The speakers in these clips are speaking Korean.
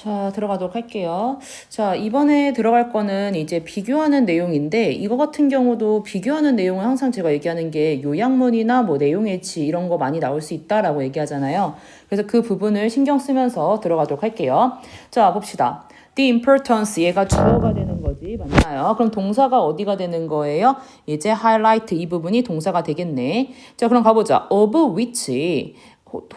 자, 들어가도록 할게요. 자, 이번에 들어갈 거는 이제 비교하는 내용인데, 이거 같은 경우도 비교하는 내용은 항상 제가 얘기하는 게 요약문이나 뭐 내용 일치 이런 거 많이 나올 수 있다라고 얘기하잖아요. 그래서 그 부분을 신경 쓰면서 들어가도록 할게요. 자, 봅시다. The importance, 얘가 주어가 되는 거지, 맞나요? 그럼 동사가 어디가 되는 거예요? 이제 highlight 이 부분이 동사가 되겠네. 자, 그럼 가보자. of which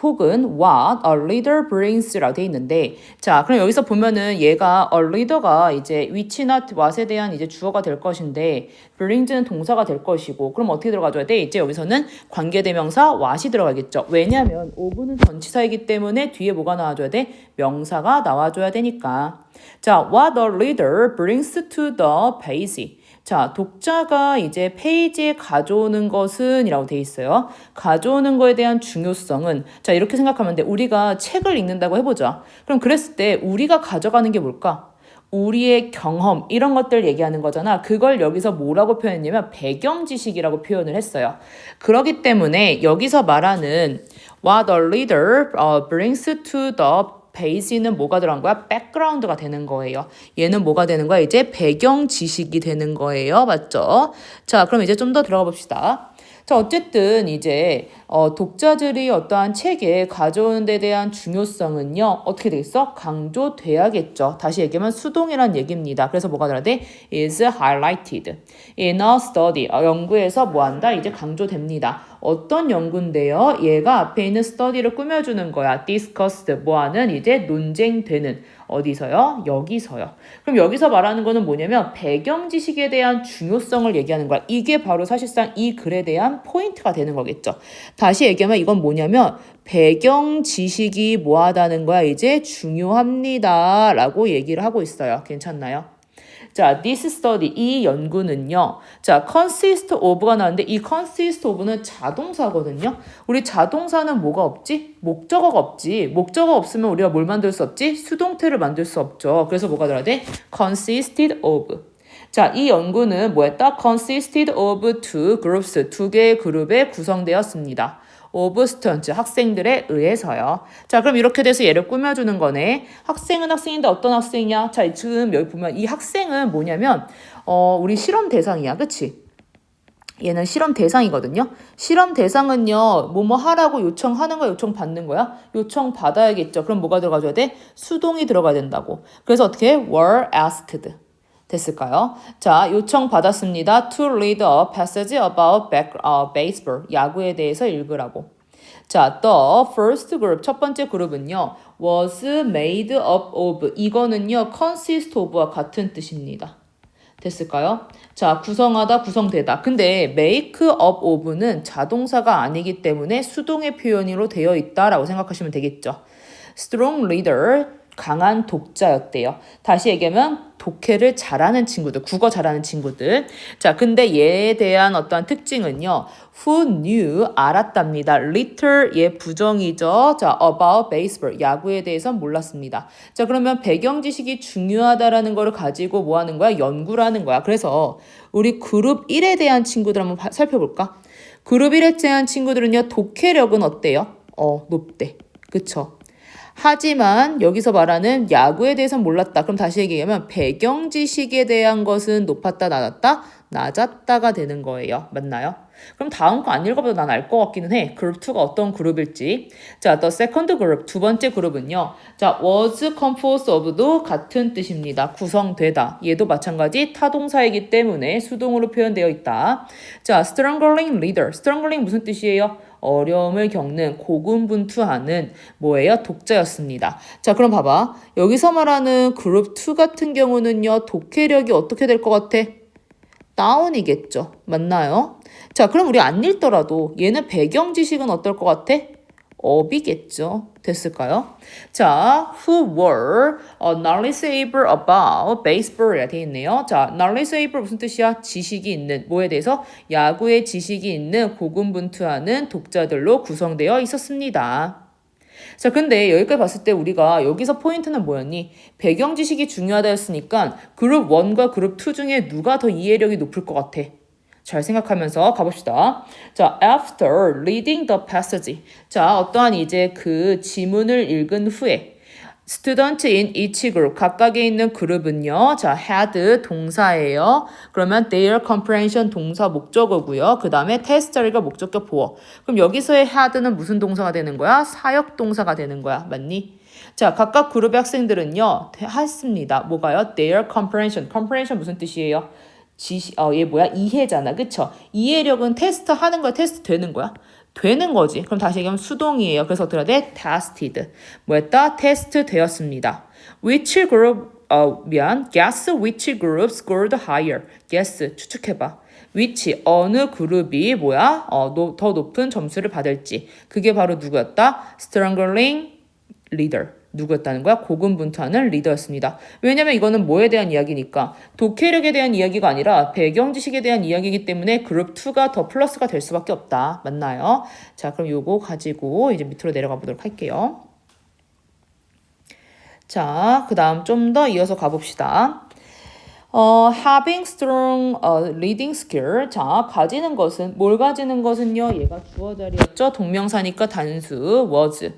혹은 what a leader brings라고 돼 있는데, 자, 그럼 여기서 보면은 얘가 a leader가 이제 which나 what에 대한 이제 주어가 될 것인데, brings는 동사가 될 것이고, 그럼 어떻게 들어가줘야 돼? 이제 여기서는 관계대명사 what이 들어가겠죠. 왜냐하면 of는 전치사이기 때문에 뒤에 뭐가 나와줘야 돼? 명사가 나와줘야 되니까. 자, what a leader brings to the page. 자, 독자가 이제 페이지에 가져오는 것은 이라고 돼 있어요. 가져오는 거에 대한 중요성은, 자, 이렇게 생각하면 돼. 우리가 책을 읽는다고 해보자. 그럼 그랬을 때 우리가 가져가는 게 뭘까? 우리의 경험, 이런 것들 얘기하는 거잖아. 그걸 여기서 뭐라고 표현했냐면 배경 지식이라고 표현을 했어요. 그렇기 때문에 여기서 말하는 what a leader brings to the 베이스는 뭐가 들어간 거야? 백그라운드가 되는 거예요. 얘는 뭐가 되는 거야? 이제 배경 지식이 되는 거예요. 맞죠? 자, 그럼 이제 좀 더 들어가 봅시다. 자, 어쨌든 이제 독자들이 어떠한 책에 가져오는 데 대한 중요성은요. 어떻게 되겠어? 강조돼야겠죠. 다시 얘기하면 수동이란 얘기입니다. 그래서 뭐가 들어야 돼? is highlighted in a study. 연구에서 뭐한다? 이제 강조됩니다. 어떤 연구인데요? 얘가 앞에 있는 study를 꾸며주는 거야. discussed, 뭐하는 이제 논쟁되는. 어디서요? 여기서요. 그럼 여기서 말하는 거는 뭐냐면 배경 지식에 대한 중요성을 얘기하는 거야. 이게 바로 사실상 이 글에 대한 포인트가 되는 거겠죠. 다시 얘기하면 이건 뭐냐면 배경 지식이 뭐하다는 거야. 이제 중요합니다. 라고 얘기를 하고 있어요. 괜찮나요? 자, this study, 이 연구는요. 자, consist of가 나왔는데 이 consist of는 자동사거든요. 우리 자동사는 뭐가 없지? 목적어가 없지. 목적어 없으면 우리가 뭘 만들 수 없지? 수동태를 만들 수 없죠. 그래서 뭐가 들어야 돼? consisted of. 자, 이 연구는 뭐였다? consisted of two groups, 두 개의 그룹에 구성되었습니다. of students, 학생들에 의해서요. 자, 그럼 이렇게 돼서 얘를 꾸며주는 거네. 학생은 학생인데 어떤 학생이냐? 자, 지금 여기 보면 이 학생은 뭐냐면 우리 실험 대상이야. 그치? 얘는 실험 대상이거든요. 실험 대상은요, 뭐뭐 하라고 요청하는 거야, 요청 받는 거야? 요청 받아야겠죠. 그럼 뭐가 들어가줘야 돼? 수동이 들어가야 된다고. 그래서 어떻게? were asked. 됐을까요? 자, 요청받았습니다. To read a passage about baseball. 야구에 대해서 읽으라고. 자, the first group, 첫 번째 그룹은요. was made up of. 이거는요. consist of와 같은 뜻입니다. 됐을까요? 자, 구성하다, 구성되다. 근데 make up of는 자동사가 아니기 때문에 수동의 표현으로 되어 있다라고 생각하시면 되겠죠. strong reader, 강한 독자였대요. 다시 얘기하면 독해를 잘하는 친구들, 국어 잘하는 친구들. 자, 근데 얘에 대한 어떠한 특징은요. who knew, 알았답니다. little, 얘 부정이죠. 자, about baseball, 야구에 대해서 몰랐습니다. 자, 그러면 배경 지식이 중요하다라는 거를 가지고 뭐 하는 거야? 연구를 하는 거야. 그래서 우리 그룹 1에 대한 친구들 한번 살펴볼까? 그룹 1에 대한 친구들은요. 독해력은 어때요? 높대. 그쵸? 하지만 여기서 말하는 야구에 대해서는 몰랐다. 그럼 다시 얘기하면 배경 지식에 대한 것은 높았다, 낮았다? 낮았다가 되는 거예요. 맞나요? 그럼 다음 거 안 읽어봐도 난 알 것 같기는 해. 그룹 2가 어떤 그룹일지. 자, the second group, 두 번째 그룹은요. 자, was composed of도 같은 뜻입니다. 구성되다. 얘도 마찬가지 타동사이기 때문에 수동으로 표현되어 있다. 자, struggling leader. struggling 무슨 뜻이에요? 어려움을 겪는 고군분투하는 뭐예요? 독자였습니다. 자, 그럼 봐봐. 여기서 말하는 그룹 2 같은 경우는요. 독해력이 어떻게 될 것 같아? 다운이겠죠. 맞나요? 자, 그럼 우리 안 읽더라도 얘는 배경 지식은 어떨 것 같아? 업이겠죠. 됐을까요? 자, who were knowledgeable about baseball이라 되어 있네요. 자, knowledgeable 무슨 뜻이야? 지식이 있는, 뭐에 대해서? 야구의 지식이 있는 고군분투하는 독자들로 구성되어 있었습니다. 자, 근데 여기까지 봤을 때 우리가 여기서 포인트는 뭐였니? 배경 지식이 중요하다 했으니까 그룹 1과 그룹 2 중에 누가 더 이해력이 높을 것 같아? 잘 생각하면서 가봅시다. 자, after reading the passage. 자, 어떠한 이제 그 지문을 읽은 후에 student in each group. 각각에 있는 그룹은요. 자, had 동사예요. 그러면 their comprehension 동사 목적어고요. 그 다음에 test 자리가 목적격 보어. 그럼 여기서의 had는 무슨 동사가 되는 거야? 사역 동사가 되는 거야. 맞니? 자, 각각 그룹의 학생들은요. 했습니다. 뭐가요? their comprehension. comprehension 무슨 뜻이에요? 얘 뭐야? 이해잖아. 그쵸? 이해력은 테스트 하는 거야? 테스트 되는 거야? 되는 거지. 그럼 다시 얘기하면 수동이에요. 그래서 어떻게 해야 돼? tested. 뭐였다? 테스트 되었습니다. Which group, guess which group scored higher. guess, 추측해봐. which, 어느 그룹이 뭐야? 더 높은 점수를 받을지. 그게 바로 누구였다? Strangling leader. 누구였다는 거야? 고군분투하는 리더였습니다. 왜냐면 이거는 뭐에 대한 이야기니까 독해력에 대한 이야기가 아니라 배경 지식에 대한 이야기이기 때문에 그룹 2가 더 플러스가 될 수밖에 없다. 맞나요? 자, 그럼 요거 가지고 이제 밑으로 내려가 보도록 할게요. 자, 그 다음 좀 더 이어서 가봅시다. having strong reading skill. 자, 가지는 것은, 뭘 가지는 것은요? 얘가 주어 자리였죠? 동명사니까 단수, was.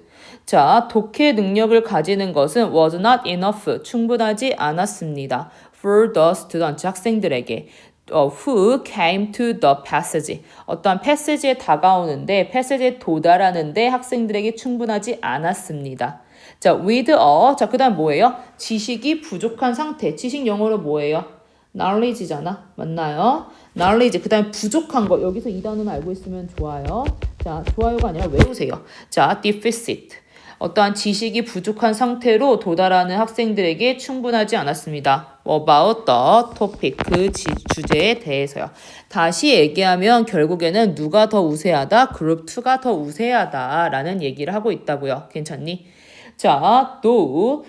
자, 독해 능력을 가지는 것은 was not enough. 충분하지 않았습니다. for the student. 학생들에게. who came to the passage. 어떠한 passage에 다가오는데, passage에 도달하는데 학생들에게 충분하지 않았습니다. 자, with a. 자, 그 다음 뭐예요? 지식이 부족한 상태. 지식 영어로 뭐예요? knowledge잖아. 맞나요? knowledge. 그 다음에 부족한 거. 여기서 이 단어는 알고 있으면 좋아요. 자, 좋아요가 아니라 외우세요. 자, deficit. 어떠한 지식이 부족한 상태로 도달하는 학생들에게 충분하지 않았습니다. About the topic. 그 주제에 대해서요. 다시 얘기하면 결국에는 누가 더 우세하다? 그룹 2가 더 우세하다라는 얘기를 하고 있다고요. 괜찮니? 자, 또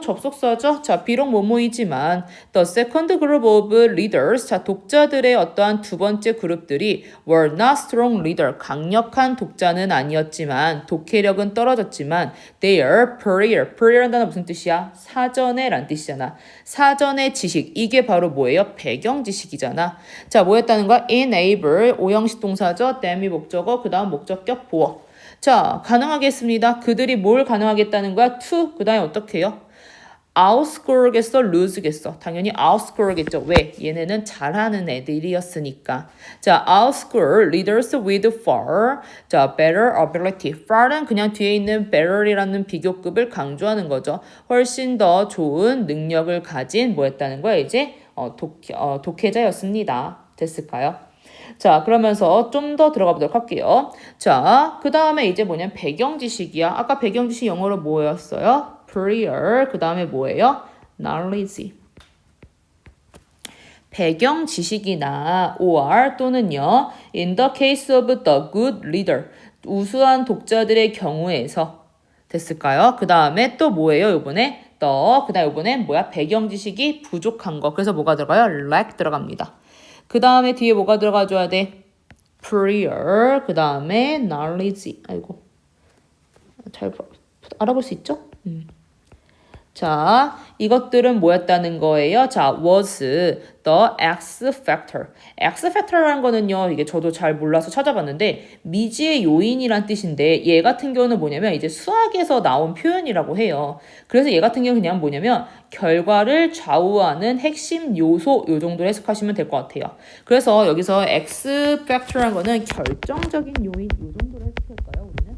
접속사죠. 자, 비록 뭐뭐이지만 the second group of leaders. 자, 독자들의 어떠한 두 번째 그룹들이 were not strong leader. 강력한 독자는 아니었지만 독해력은 떨어졌지만 their prayer라는 단어 무슨 뜻이야? 사전에란 뜻이잖아. 사전의 지식. 이게 바로 뭐예요? 배경 지식이잖아. 자, 뭐였다는 거야? enable 오형식 동사죠. them이 목적어, 그 다음 목적격 보어. 자, 가능하겠습니다. 그들이 뭘 가능하겠다는 거야? to. 그 다음에 어떻게 해요? outscore겠어? lose겠어? 당연히 outscore겠죠. 왜? 얘네는 잘하는 애들이었으니까. 자, outscore leaders with far. 자, better ability. far은 그냥 뒤에 있는 better이라는 비교급을 강조하는 거죠. 훨씬 더 좋은 능력을 가진 뭐였다는 거야? 이제 독해자였습니다. 됐을까요? 자, 그러면서 좀 더 들어가 보도록 할게요. 자, 그 다음에 이제 뭐냐면 배경 지식이야. 아까 배경 지식 영어로 뭐였어요? prior. 그 다음에 뭐예요? knowledge. 배경 지식이나 or 또는요. in the case of the good reader. 우수한 독자들의 경우에서 됐을까요? 그 다음에 또 뭐예요? 요번에 그 다음에 요번에 뭐야? 배경 지식이 부족한 거. 그래서 뭐가 들어가요? lack 들어갑니다. 그 다음에 뒤에 뭐가 들어가줘야 돼? prior. 그 다음에 knowledge. 아이고. 잘 알아볼 수 있죠? 자, 이것들은 뭐였다는 거예요? 자, was the X factor. X factor라는 거는요, 이게 저도 잘 몰라서 찾아봤는데, 미지의 요인이란 뜻인데, 얘 같은 경우는 뭐냐면, 이제 수학에서 나온 표현이라고 해요. 그래서 얘 같은 경우는 그냥 뭐냐면, 결과를 좌우하는 핵심 요소, 요 정도로 해석하시면 될 것 같아요. 그래서 여기서 X factor라는 거는 결정적인 요인, 요 정도로 해석할까요, 우리는?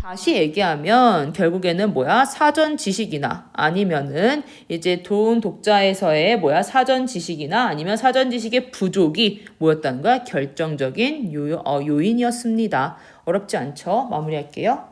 다시 얘기하면 결국에는 뭐야? 사전 지식이나 아니면은 이제 좋은 독자에서의 뭐야? 사전 지식이나 아니면 사전 지식의 부족이 뭐였다는 거야? 결정적인 요인이었습니다. 어렵지 않죠? 마무리할게요.